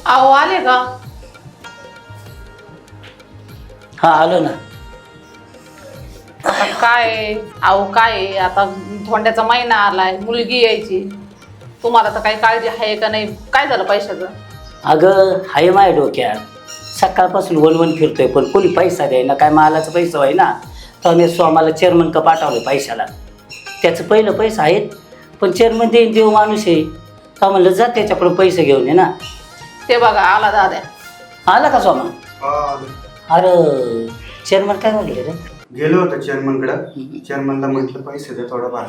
अहो आले का? हा आलो ना. आता काय अहो काय आता धोंड्याचा महिना आलाय, मुलगी यायची. तुम्हाला तर काही काळजी आहे का नाही? काय झालं पैशाचं? अगं हाय माझ्या डोक्यात सकाळपासून वनवन फिरतोय पण कोणी पैसा द्यायना, काय मालाचा पैसा व्हाय ना. तर मी स्वामाला चेअरमन का पाठवलं पैशाला. त्याचं पहिलं पैसा आहेत पण चेअरमन देईन देव माणूस आहे. तर म्हणलं जा त्याच्याकडून पैसे घेऊन ये ना. ते बघा आला दाद्या. आला का स्वामा? अरे चेअरमन काय म्हणले रे? गेलो होतो चेअरमनकडं. चेअरमनला म्हटलं पैसे दे थोडं फार,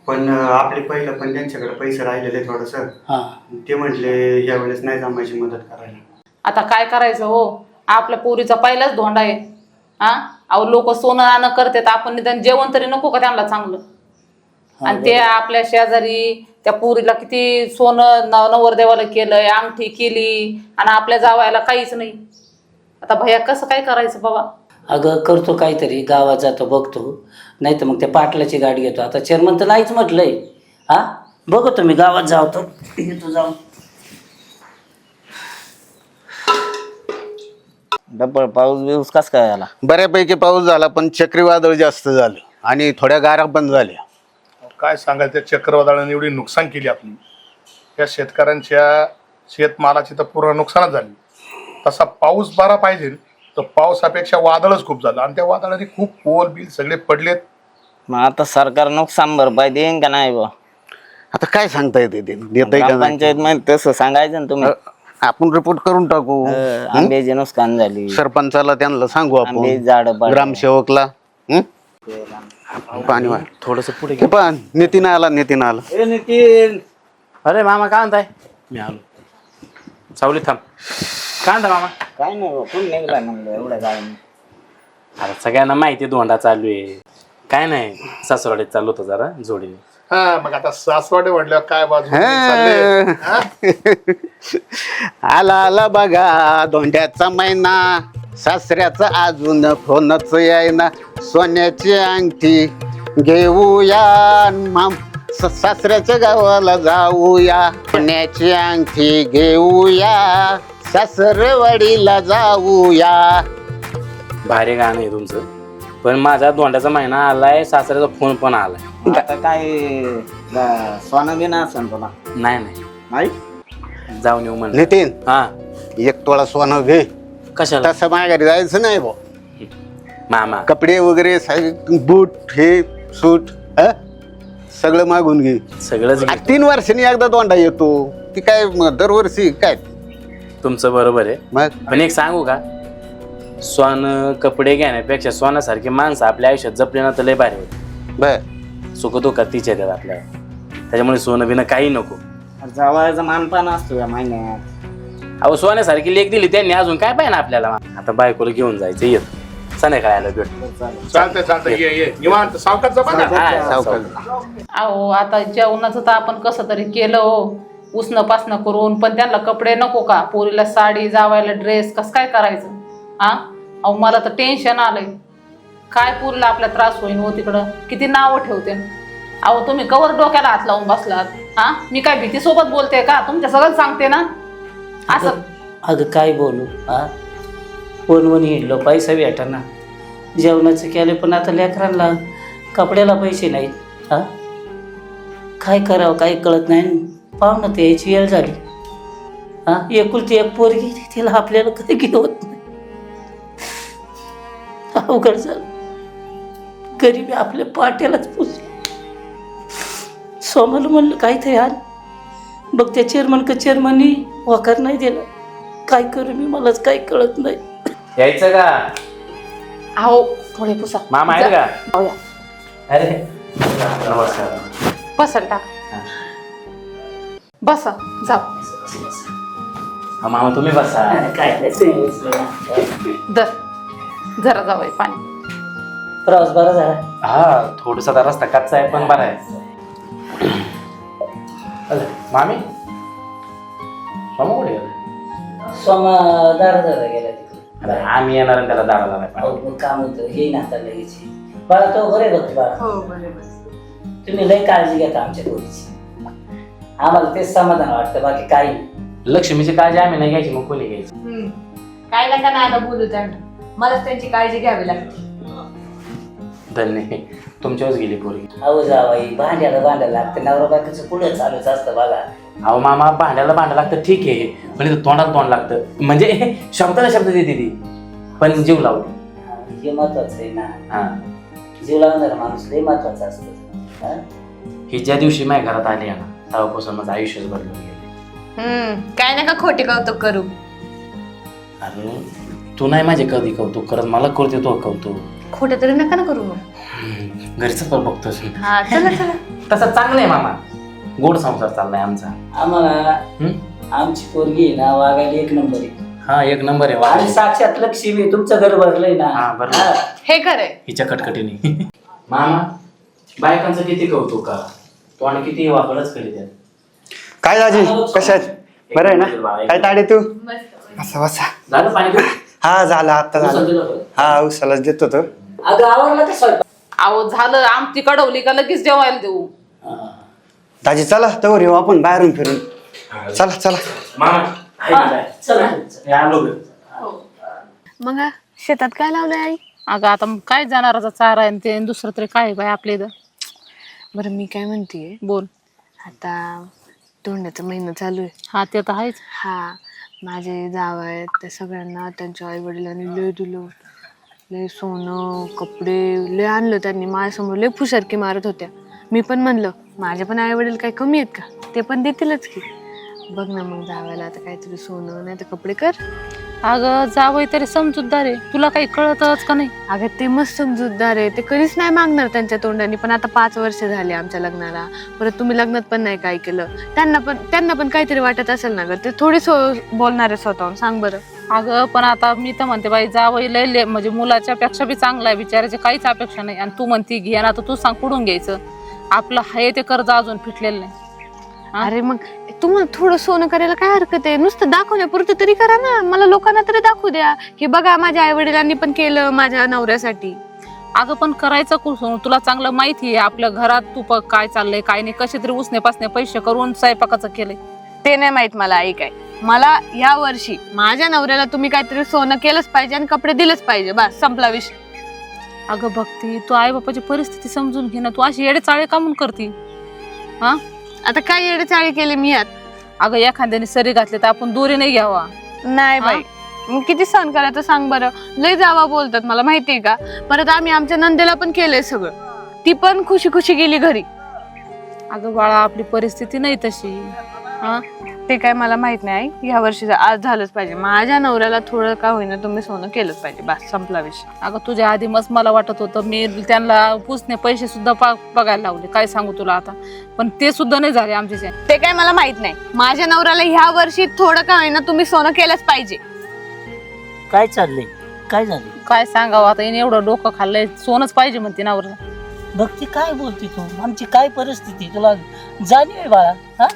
पण आपले पहिलं पण त्यांच्याकडे पैसे राहिलेले थोडंसं. हां ते म्हटले यावेळेस नाही जमायची मदत करायला. आता काय करायचं हो? आपल्या पोरीचा पहिलाच धोंडा आहे. हा अहो लोक सोनं नाणं करतात, आपण निदान जेवण तरी नको का त्यांना चांगलं? आणि ते आपल्या शेजारी त्या पोरीला किती सोनं नवरदेवाला केलंय, अंगठी केली, आणि आपल्या जावायला काहीच नाही. आता भैया कसं काय करायचं बाबा? अगं करतो काहीतरी, गावात जातो बघतो, नाही तर मग त्या पाटलाची गाडी घेतो. आता चेअरमन तर नाहीच म्हटलंय. हा बघतो मी गावात जावतो, येतो जाऊन. डबल पाऊस बिऊस कस काय आला? बऱ्यापैकी पाऊस झाला पण चक्रीवादळ जास्त झालं आणि थोड्या गारा पण झाल्या. काय सांगायचं, त्या चक्रवादळाने एवढी नुकसान केली आपली. या शेतकऱ्यांच्या शेतमालाची तर पूर्ण नुकसानच झाली. तसा पाऊस बरा पाहिजे तर पावसापेक्षा वादळच खूप झालं, आणि त्या वादळाने खूप पोल बिल सगळे पडलेत. मग आता सरकार नुकसान भरपाई देईन का नाही बा? आता काय सांगता येते ते देतंय का नाही? पंचायत मध्ये तसं सांगायचं ना तुम्ही. आपण रिपोर्ट करून टाकू. आंब्याची नुकसान झाली, सरपंचाला त्यांना सांगू आंबे आपण, झाड ग्रामसेवकला. पाणी थोडस पुढे हे पण नितीन आला. नितीन. अरे मामा काय म्हणताय? मी आलो. सावली थांब. काय म्हणता मामा? काय नाही बा, कोण निघला म्हणलं एवढ्या काय. अरे सगळ्यांना माहिती धोंडा चालू आहे. काय नाही, सासरवाडीत चाललो होतो जरा जोडीने. हा मग आता सासवाडे म्हटल्यावर काय बाजू चालले, हा? आला आला बघा धोंड्याचा महिना, सासऱ्याचा अजून फोनच यायना. सोन्याची अंगठी घेऊया, सासऱ्याच्या गावाला जाऊया. सोन्याची अंगठी घेऊया, सासरवाडीला जाऊया. भारी गाणं आहे तुमचं, पण माझा धोंड्याचा महिना आलाय, सासऱ्याचा फोन पण आलाय. आता काय सोनं बिना असेल तुला? नाही नाही, नाही जाऊन येऊ म्हणलं. नितीन हा एक तोळा सोनं घे. कशाला? तसं माझ्या घरी जायचं नाही भाऊ. मामा कपडे वगैरे बूट हे सूट सगळं मागून घे. सगळंच घे. 3 वर्षांनी एकदा दोंडा येतो, ती काय दरवर्षी काय. तुमचं बरोबर आहे, मग पण एक सांगू का, सोनं कपडे घेण्यापेक्षा सोन्यासारखी माणसं आपल्या आयुष्यात जपली ना तर लय भारी होते. बर सुखदुःखात तीच येतात आपल्याला. त्याच्यामुळे सोनं बिनं काही नको. जावयाचा मानपान असतो या महिन्यात. अहो सोन्यासारखी लेख दिली त्यांनी, अजून काय पाहिजे आपल्याला? आता बायकोला घेऊन जायचं, येत संध्याकाळी आलं भेट. चालतंय चालतंय, ये निवांत सावकाश जमा ना. अहो आता जेवणाचं तर आपण कसं तरी केलं हो, उसणं पासणं करून, पण त्यांना कपडे नको का? पोरीला साडी, जावायला ड्रेस, कसं काय करायचं? हा अहो मला तर टेन्शन आलंय. काय पोरीला आपल्या त्रास होईन हो तिकडं, किती नावं ठेवते. अहो तुम्ही कवर डोक्याला हात लावून बसलात. हा मी काय भीती सोबत बोलते का? तुमच्या सगळं सांगते ना असं. अगं काय बोलू, हा वन हिंडलो, पैसा भेटाना, जेवणाचं केलं, पण आता लेकरांना कपड्याला पैसे नाहीत. हा काय करावं काही कळत नाही. पाहुणं ते यायची वेळ झाली. हा एकुलती एक पोरगी, तिला आपल्याला काही घेत नाही. अवघड झालं, गरीबी आपल्या पाट्यालाच पुसली. सोमाला म्हणलं काहीतरी आण, बघ त्या चेअरमननी वाकार नाही दिला. काय करू मी, मलाच काही कळत नाही. यायचं का अहो थोडे पुसा. मामा आहे का? हो या. अरे नमस्कार. बसल टाक, बसा जाऊ. हा मामा तुम्ही बसा. काय हो. जरा जावं पाणी. प्रवास बरा झाला. हा थोडसा रस्ता कच्चा आहे पण बरा आहे. मामी मामा कुठे गेला? सोमा दारा गेला तिकडे. अरे आम्ही येणार आणि त्याला दाराला नाही पाहिजे. अहो, काम होतं हे ना आता लगेच. बाळा तो बरे बघ बाळा. हो बरोबर. तुम्ही लय काळजी घेता आमच्या पोरीची. आम्हाला तेच समाधान वाटतं, बाकी काही नाही. लक्ष्मीची काळजी आम्ही नाही घ्यायची, मग कोणी घ्यायची? काय नका ना आता बोलू त्यांना, मलाच त्यांची काळजी घ्यावी लागते. धन्य, तुमच्यावरच गेली पोरगी. अहो जावाई, भांड्याला लागतं, नवरा बायकोचं पुढे चालूच असतं बघा. अहो मामा, भांड्याला भांडं लागतं ठीक आहे, पण इथं तोंडाला तोंड लागतं. म्हणजे शब्दाला शब्द देते ती, पण जीव लावते. हे महत्वाचं आहे ना. हा, जीव लावणारा माणूस लय महत्वाचा असतो. हा? ही ज्या दिवशी माझ्या घरात आली आहे ना, तेव्हापासून माझं आयुष्यच बदलून गेले. काय नका खोटे कौतुक करू. अरे तू नाही माझे कधी कौतुक करत, मला करते तो कौतुक. खोटं तरी नका ना करू मग. घरचं पण बघतोस. हा चला चला. तसं चांगलं आहे मामा, गोड संसार चाललाय आमचा. आम्हाला हम्म? आमची पोरगी आहे ना, वागायला एक नंबर आहे. हा, एक नंबर आहे. आणि वाह. साक्षात लक्ष्मी, तुमचं घर भरलंय ना. हा, बरं. हा. हे खरंय. हिच्या कटकटीने. मामा, बायकांचं किती कौतुक का, तो आणि किती वाकडच करीत आहेत. काय दाजी कशात? बरं आहे ना? काय ताडे तू? बसा बसा. झालं पाणी घेऊ? हा झालं, आता उचल झालं. दिलं बरं. हा उसालाच देतो तो. अगं आवडला का स्वयंपाक? अहो झालं, आमटी कडवली का लगेच जेवायला देऊ. दाजी चला तवर येऊ आपण बाहेरून फिरून. चला चला. मामा, आहे का काय? चला. हे आलो ग. मग शेतात काय लावलंय आई? अगं आता काय जनावराचा चारा आहे आणि ते दुसरं तरी काय बाय आपल्या इथं. बरं मी काय म्हणतेय, बोल. आता धोंड्याचा महिना चालू आहे. हा ते तर आहेच. हा, माझे जाव आहेत त्या सगळ्यांना त्यांच्या आई वडिलांनी लय दिलं, लय सोनं कपडे लय आणलं त्यांनी. माझ्यासमोर लय फुसारकी मारत होत्या. मी पण म्हणलं माझे पण आई वडील काही कमी आहेत का, ते पण देतीलच की. बघ ना मग जावायला आता काहीतरी सोनं नाही तर कपडे कर. अगं जावई तरी समजूतदार आहे, तुला काही कळतच का नाही? अगं ते मस्त समजूतदार आहे, ते कधीच नाही मागणार त्यांच्या तोंडाने. पण आता 5 वर्ष झाले आमच्या लग्नाला, परत तुम्ही लग्नात पण नाही काय केलं. त्यांना पण काहीतरी वाटत असेल ना ग, ते थोडी बोलणार आहे स्वतःहून, सांग बरं. अगं पण आता मी तर म्हणते बाई, जावई लय म्हणजे मुलाच्या पेक्षा बी चांगला आहे, बिचारायची काहीच अपेक्षा नाही. आणि तू म्हणती घे ना, तर तू सांग कुठून घ्यायचं? आपलं आहे ते कर्ज अजून फिटलेलं नाही. अरे मग तुम्हाला थोडं सोनं करायला काय हरकत आहे? नुसतं दाखवण्यापुरतं तरी करा ना, मला लोकांना तरी दाखवू द्या की बघा माझ्या आई वडिलांनी पण केलं माझ्या नवऱ्यासाठी. अगं पण करायचं कुठून? तुला चांगलं माहिती आहे आपल्या घरात तू काय चाललंय काय नाही, कसे तरी उसने पासने पैसे करून स्वयंपाकाचं केलंय. ते नाही माहित मला आई. काय मला या वर्षी माझ्या नवऱ्याला तुम्ही काहीतरी सोनं केलंच पाहिजे आणि कपडे दिलेच पाहिजे, बस संपला विषय. अगं भक्ती, तू आई बापाची परिस्थिती समजून घे ना, तू अशी येडे चाळे कामून करती? हा, आता काय येडेचाळी केली मी यात? अगं एखाद्याने सरी घातली तर आपण दोरी नाही घ्यावा. नाही बाई, मग किती सहन करायचं सांग बरं. लय जावा बोलतात मला माहितीये का. परत आम्ही आमच्या नंदेला पण केलंय सगळं, ती पण खुशी खुशी गेली घरी. अगं बाळा, आपली परिस्थिती नाही तशी. हा, ते काय मला माहित नाही. ह्या वर्षी आज झालंच पाहिजे, माझ्या नवऱ्याला थोडं का होईना तुम्ही सोनं केलंच पाहिजे, बस संपला विषय. अगं तुझ्या आधी मस्त मला वाटत होतं, मी त्यांना पुसणे पैसे सुद्धा बघायला लावले, काय सांगू तुला आता. पण ते सुद्धा नाही झाले आमचे. ते काय मला माहित नाही. माझ्या नवऱ्याला ह्या वर्षी थोडं का होईना तुम्ही सोनं केलंच पाहिजे. काय चाललंय? काय झालं? काय सांगावं आता, हिने एवढं डोकं खाल्लंय, सोनच पाहिजे म्हणते नवऱ्याला. भक्ती काय बोलते तू? आमची काय परिस्थिती तुला जाणीव आहे बाळा? हा?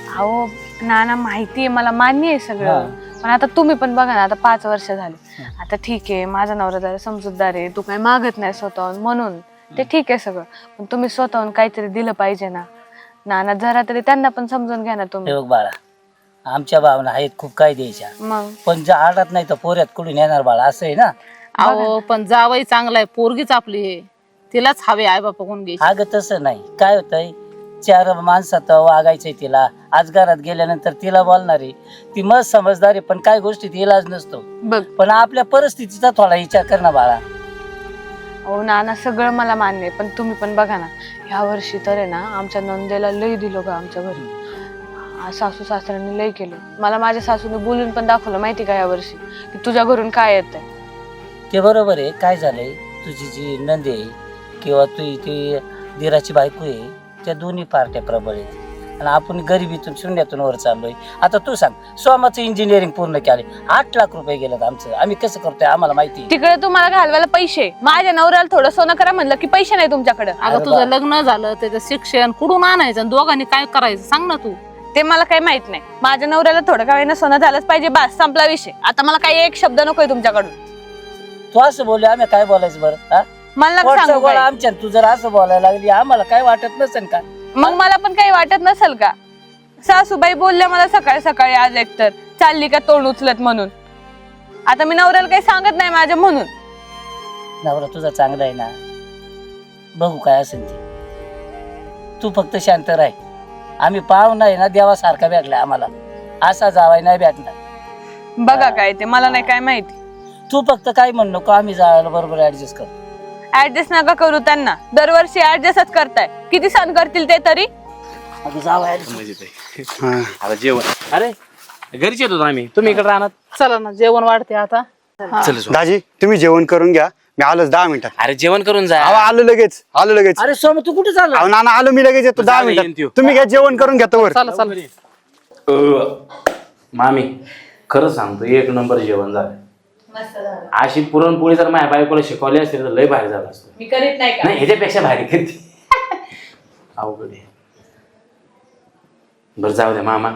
अहो नाना माहितीये मला, मान्य आहे सगळं. पण आता तुम्ही पण बघा ना, आता 5 वर्ष झाले. आता ठीक आहे, माझा नवरा जरा समजूतदार आहे, तू काय मागत नाही स्वतःहून म्हणून ते ठीक आहे सगळं. पण तुम्ही स्वतःहून काहीतरी दिलं पाहिजे ना नाना, जरा तरी त्यांना पण समजून घ्या ना तुम्ही. हे बघ बाळा, आमच्या भावना आहेत खूप काय द्यायच्या, मग पण ज्या आडत नाही तर पोऱ्यात कुठून येणार बाळा, असं आहे ना. अहो पण जावई चांगला आहे, पोरगीच आपली आहे, तिलाच हवे आई बापा कोण घ्यायची. अगं तसं नाही, काय होतंय 4 माणसात वागायचंय तिला. आज घरात गेल्यानंतर तिला बोलणार आहे, ती मस्त समजदार आहे, पण काय गोष्टीत इलाज नसतो. बघ, पण आपल्या परिस्थितीचा थोडा विचार कर ना बाळा. हो नाना सगळं मला मान्य आहे, पण तुम्ही पण बघा ना, ह्या वर्षी तर आहे ना आमच्या नंदेला लय दिलं का आमच्या घरी. सासू सासऱ्यांनी लय केलं. मला माझ्या सासूने बोलून पण दाखवलं माहिती का या वर्षी, की तुझ्या घरून काय येतंय. ते बरोबर आहे. काय झालंय, तुझी जी नंदी आहे किंवा ती दिराची बायको आहे, त्या दोन्ही पार्ट्या प्रबळ आहेत आणि आपण गरिबीतून शून्यातून वर चाललोय. आता तू सांग, सोमाचं इंजिनिअरिंग पूर्ण केले, 8 लाख रुपये गेलेत आमचं, आम्ही कसं करतोय आम्हाला माहिती. तिकडे तुम्हाला घालवायला पैसे, माझ्या नवऱ्याला थोडं सोनं करा म्हणलं की पैसे नाही तुमच्याकडे. अगं तुझं लग्न झालं, त्याचं शिक्षण कुठून आणायचं आणि दोघांनी काय करायचं सांग ना तू. ते मला काही माहित नाही. माझ्या नवऱ्याला थोडं का होईना सोनं झालंच पाहिजे, बस संपला विषय. आता मला काही एक शब्द नकोय तुमच्याकडून. तू असं बोलले आम्ही काय बोलायचं बरं? हा, मला नका सांगू काय. आमच्या तू जर असं बोलायला लागली आम्हाला काय वाटत नसेल का? मग मला पण काही वाटत नसेल का? सासूबाई बोलल्या मला सकाळी सकाळी आज एकतर चालली का तोंड उचलत म्हणून. आता मी नवऱ्याला काही सांगत नाही माझ्या म्हणून. नवरा तुझा चांगला आहे ना, बघू काय असेल ते. तू फक्त शांत राह. आम्ही पाहू नाही ना देवासारखा भेटलाय आम्हाला, असा जावाय नाही भेटणार. बघा काय ते मला नाही काय माहिती. तू फक्त काय म्हणू नको, आम्ही जायला बरोबर ऍडजस्ट करू. ऍडजस्ट नका करू त्यांना, दरवर्षी ऍडजस्टच करताय. किती सण करतील ते तरी. आम्ही जावं आता जेवण अरे घरीच येतो आम्ही, तुम्ही इकडे राहणार. चला ना, जेवण वाढते आता. चल दाजी तुम्ही जेवण करून घ्या, मी आलोच 10 मिनिटात. अरे जेवण करून जा. अहो आलो लगेच, आलो लगेच. अरे सोम तू कुठे चालला? अहो नाना आलो मी लगेच येतो 10 मिनिटात. तुम्ही घ्या जेवण करून घ्या तोवर. चला चला. मामी खरं सांगतो, एक नंबर जेवण झालं. अशी पुरणपोळी जर माझ्या बायकोला शिकवली असते तर लय भारी झालं असतं. मी करीत नाही नाही ह्याच्यापेक्षा भारी करते. अवघड आहे. बरं जाऊ द्या मामा,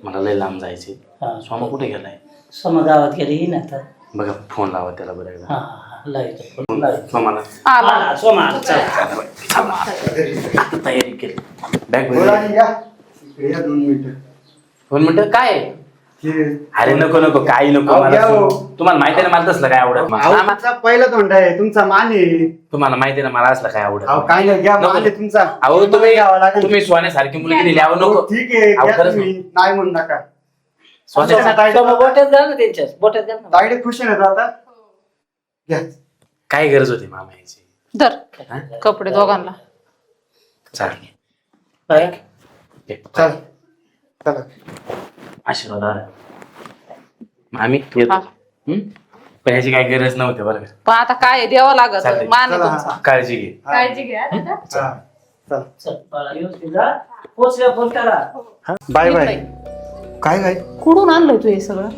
मला लय लांब जायचे. स्वामा कुठे गेलाय? सोमा गावात गेली येईन आता. बघा फोन लावा त्याला बरं एकदा. सोमाला स्वामाला सोमा चल. आता तयारी केली. बॅग हो, दाजी, या. इकडे या 2 मिनिटं. 2 मिनिटं काय? हे- अरे नको नको काही नको. अहो, मला घ्या हो. तुम्हाला माहिती आहे ना मला तसलं काय आवडत. अहो, मामा, तुमचा पहिला तोंड आहे, तुमचा मान आहे. तुम्हाला माहिती आहे ना मला असलं काय आवडत. अहो काय नाही, घ्या नको. मान आहे तुमचा. अहो तुम्ही घ्यावा लागेल. तुम्ही सोन्यासारखी मुलगी दिली. अहो हो, नको. ठीक आहे, अहो, घ्या खरंच तुम्ही. नाही म्हणू नका. सोन्यासारखी सोमा बोट्यात घाल ना त्यांच्यात, बोट्यात घाल ना. तायडे खुश आहे ना आता. घ्या. काय गरज होती मामा याची? धर कपडे दोघांना. चालेल. काय? चल चला. आशीर्वाद आला. मामी येतो. हा. पण ह्याची काही गरज नव्हती बरं का. पण आता काय आहे, द्यावं लागत. चालतंय. मान आहे चला. तुमचा. काळजी घे. काळजी घ्या. हा, चला. चल बाळा, व्यवस्थित जा. पोचल्या फोन करा. Bye bye. नाही. काय काय कुठून आणलंय तू हे सगळं?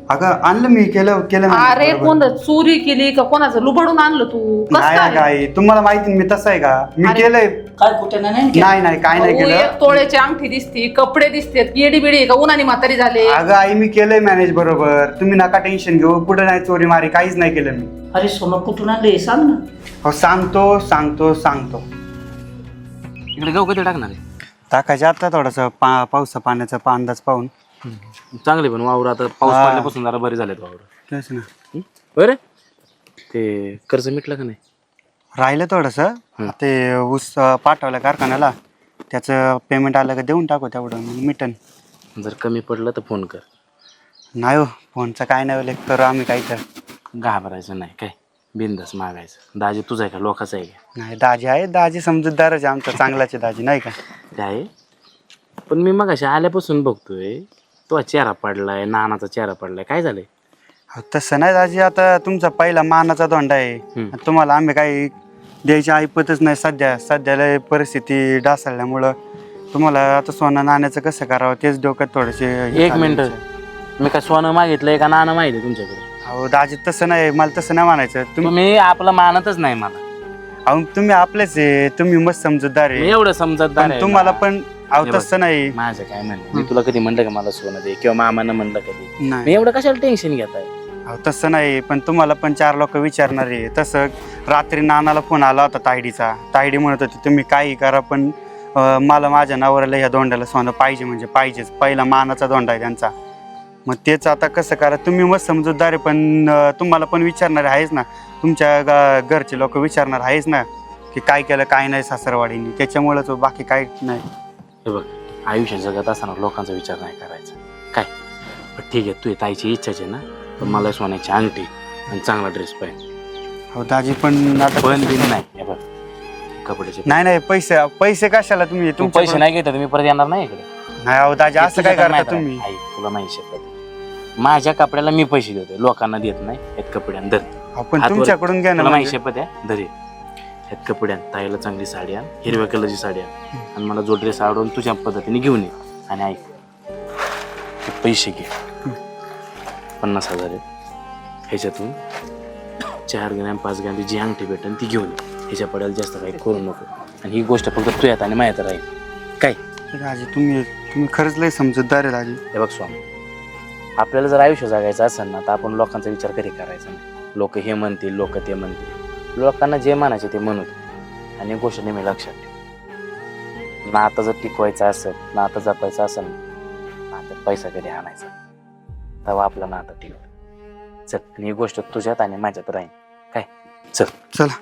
अगं आणलं मी, केलं केलं मी. अरे बरोबर. कोण चोरी केली का कोणाचं लुबाडून आणलं तू? कसं नाही काय? काय तुम्हाला माहिती मी तसं आहे का? मी अरे. केलंय. काय कुठे नाही केलं? नाही नाही काय नाही अहो, केलं. 1 तोळ्याची अंगठी दिसती, कपडे दिसतेत, येडी बिडी का उन्हानी म्हातारी झाले. अगं आई मी केलंय मॅनेज बरोबर. तुम्ही नका टेन्शन घेऊ. कुठं नाही चोरी मारी काहीच नाही केलं मी. अरे सोमा कुठून आणले सांग ना. हो सांगतो सांगतो सांगतो. इकडे गहू कधी टाकणार आहे? टाकायचे आता थोडस पावसा पाण्याचा अंदाज पाहून. चांगले पण वावर आता पाऊस हा. पडल्यापासून जरा बरे झालेत वावर. तेच ना. बरं ते कर्ज मिटलं का नाही? राहिलं थोडस. ते ऊस पाठवलं कारखान्याला, त्याचं पेमेंट आलं का देऊन टाकू तेवढं, मग मिटन. जर कमी पडलं तर फोन कर. नाही हो, फोनचं काय नाही लेख करू आम्ही काही तर. घाबरायचं नाही काय, बिंदास मागायचं. दाजी तुझा आहे का लोकांचा आहे का? नाही दाजी आहे, दाजी समजूतदारच आहे आमचा, चांगलाचे दाजी नाही का. ते आहे. पण मी मग अशा आल्यापासून बघतोय तो चेहरा पडलाय, नानाचा चेहरा पडलाय. काय झालंय? हो, तसं नाही दाजी, आता तुमचा पहिला मानाचा धोंडा आहे. तुम्हाला आम्ही काही द्यायची ऐपतच नाही सध्याला परिस्थिती ढासळल्यामुळं. तुम्हाला आता सोनं नाण्याचं कसं करावं तेच डोक्यात थोडेसे. 1 मिनिट, मी काय सोनं मागितलंय का नाणं माहिती तुमच्याकडे? हो दाजी तसं नाही, मला तसं नाही म्हणायचं. तुम्ही आपलं मानतच नाही मला. अहो तुम्ही आपलेच आहे, तुम्ही मस्त समजूतदार मी आहे. एवढं समजतदार पण आहे तुम्हाला ना. पण अहो तसं नाही. माझं काय म्हणणं, मी तुला कधी म्हणलं का मला सोनं दे, किंवा मामानं म्हणलं कधी? मी नाही एवढं कशाला टेन्शन घेताय? अहो तसं नाही, पण तुम्हाला पण 4 लोक विचारणार आहे. तसं रात्री नानाला फोन आला होता तायडीचा. तायडी म्हणत होती तुम्ही काही करा पण मला माझ्या नवऱ्याला ह्या धोंड्याला सोनं पाहिजे म्हणजे पाहिजेच. पहिला मानाचा धोंडा आहे त्यांचा. मग तेच आता कसं करा. तुम्ही मग समजूतदार आहे, पण तुम्हाला पण विचारणार आहेच ना. तुमच्या घरचे लोक विचारणार आहेच ना की काय केलं काय नाही सासरवाडीने. त्याच्यामुळेच बाकी काही नाही. हे बघ, आयुष्य जगत असताना लोकांचा विचार नाही करायचा काय. पण ठीक आहे, तू ताईची इच्छाच आहे ना, पण मला सोन्याची अंगठी आणि चांगला ड्रेस पाहिजे. हो दाजी पण आता पण बिन नाही. हे बघ, कपड्याचे नाही पैसे कशाला तुम्ही तू तुमच्या पैसे नाही घेत तर मी परत येणार नाही इकडे. नाही अहो दाजी असं काय तुझ्याकडे करता माहित तुम्ही. आहे. ऐक, तुला नाही शपथ, माझ्या कपड्याला मी पैसे देतो, लोकांना देत नाही. यात कपड्यान धर. आपण हातवर- तुमच्याकडून घ्या ना तुला म्हणजे. माहिती शपथ आहे, धरे. यात कपड्यान ताईला चांगली साडी आण, हिरव्या कलरची साडी आण, आणि मला जो ड्रेस आवडून तुझ्या पद्धतीने घेऊन ये. आणि ऐक, ते पैसे घे, 50,000 आहेत. ह्याच्यातून 4 ग्रॅम 5 ग्रॅम जी अंगठी भेटेल ती घेऊन ये. ह्याच्या पडायला जास्त काही करू नको. आणि ही गोष्ट फक्त तुझ्यात आणि माझ्यात राहील काय. दाजी तुम्ही खरंच लय समजूतदार आहे दाजी. हे बघ स्वामी, आपल्याला जर आयुष्य जगायचं असेल ना तर आपण लोकांचा विचार कधी करायचा नाही. लोक हे म्हणतील, लोक ते म्हणतील. लोकांना जे म्हणायचे ते म्हणू दे. आणि एक गोष्ट नेहमी लक्षात ठेव, नातं जर टिकवायचं असेल, नातं जपायचं असेल, नातं पैसा कधी आणायचा, तेव्हा आपलं नातं टिकव. चल, ही गोष्ट तुझ्यात आणि माझ्यात राहील. काय चल. चला.